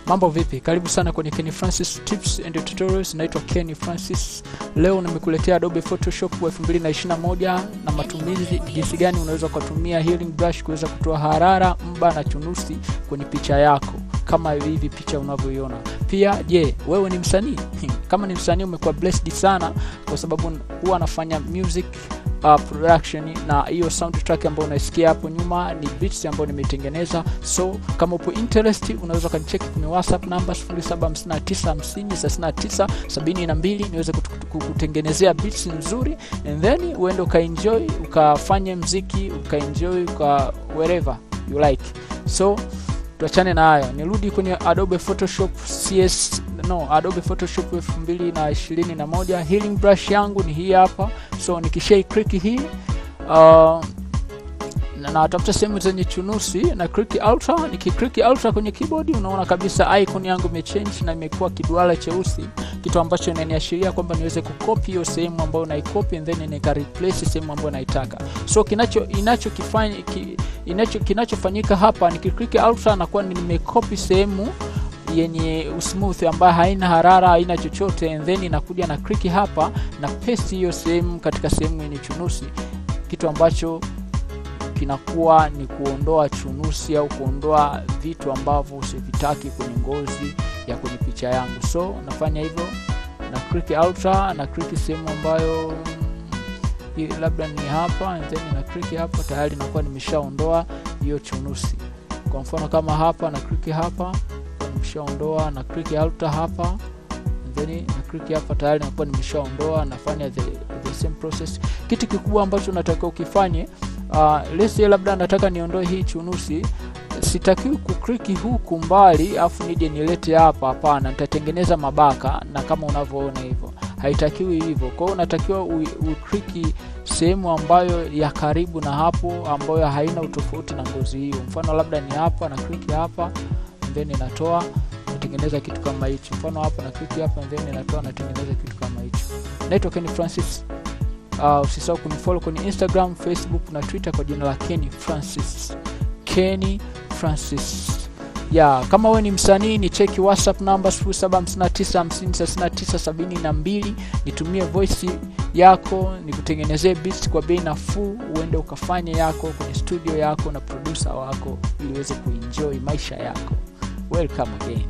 Mambo vipi? Karibu sana kwenye Kenny Francis Tips and Tutorials. Naitwa Kenny Francis. Leo nimekuletea Adobe Photoshop 2021 na matumizi, jinsi gani unaweza kutumia healing brush kuweza kutoa harara, mba na chunusi kwenye picha yako kama hivi picha unavyoiona. Pia je, wewe ni msanii? Kama ni msanii umekuwa blessed sana kwa sababu huwa anafanya music production, na hiyo soundtrack ambayo unaisikia hapo nyuma ni beats ambayo nimetengeneza. So kama upo interest unaweza kanicheck kwenye WhatsApp number 0759503972 niweze kukutengenezea beats nzuri, and then uende ukaenjoy, ukafanye muziki, ukaenjoy wherever you like. So tuachane na hayo, nirudi kwenye Adobe Photoshop Adobe Photoshop 2021. Healing brush yangu ni hii hapa. So nikisha click hii na natafuta sehemu zenye chunusi na click Alt. Nikiclick Alt kwenye keyboard unaona kabisa icon yangu imechange na imekuwa kiduara cheusi, kitu ambacho inaniashiria kwamba niweze kucopy hiyo sehemu ambayo naicopy and then nika replace sehemu ambayo naitaka. So kinachofanyika hapa, nikiclick Alt na kwa nimecopy sehemu yenye smooth ambayo haina harara, haina chochote, and then inakuja na click hapa na paste hiyo sehemu katika sehemu yenye chunusi, kitu ambacho kinakuwa ni kuondoa chunusi au kuondoa vitu ambavyo usivitaki kwenye ngozi ya kwenye picha yangu. So nafanya hivyo, na click Alt na click sehemu ambayo labda ni hapa, and then na click hapa, tayari nakuwa nimeshaondoa hiyo chunusi. Kwa mfano kama hapa, na click hapa, nimeshaondoa, na click Alt hapa, and then na click hapa, tayari nakuwa nimeshaondoa. Nafanya the same process. Kitu kikubwa ambacho nataka ukifanye, let's say labda nataka niondoe hii chunusi, sitakiwi kuclick huku mbali afu nije nilete hapa. Hapana, nitatengeneza mabaka, na kama unavyoona hivyo haitakiwi hivyo. Kwa hiyo unatakiwa uclick sehemu ambayo ya karibu na hapo, ambayo haina utofauti na ngozi hiyo. Mfano labda ni hapa, na click hapa, then ninatoa natengeneza kitu kama hicho. Mfano hapa, na click hapa, then ninatoa natengeneza kitu kama hicho. Naitwa Kenny Francis. Usisahau kunifollow kwenye Instagram, Facebook na Twitter kwa jina la Kenny Francis. Kenny Francis. Kama wewe ni msanii, ni check WhatsApp number 0759503972, nitumie voice yako nikutengenezee beats kwa bei nafuu, uende ukafanye yako kwenye studio yako na producer wako ili uweze kuenjoy maisha yako. Welcome again.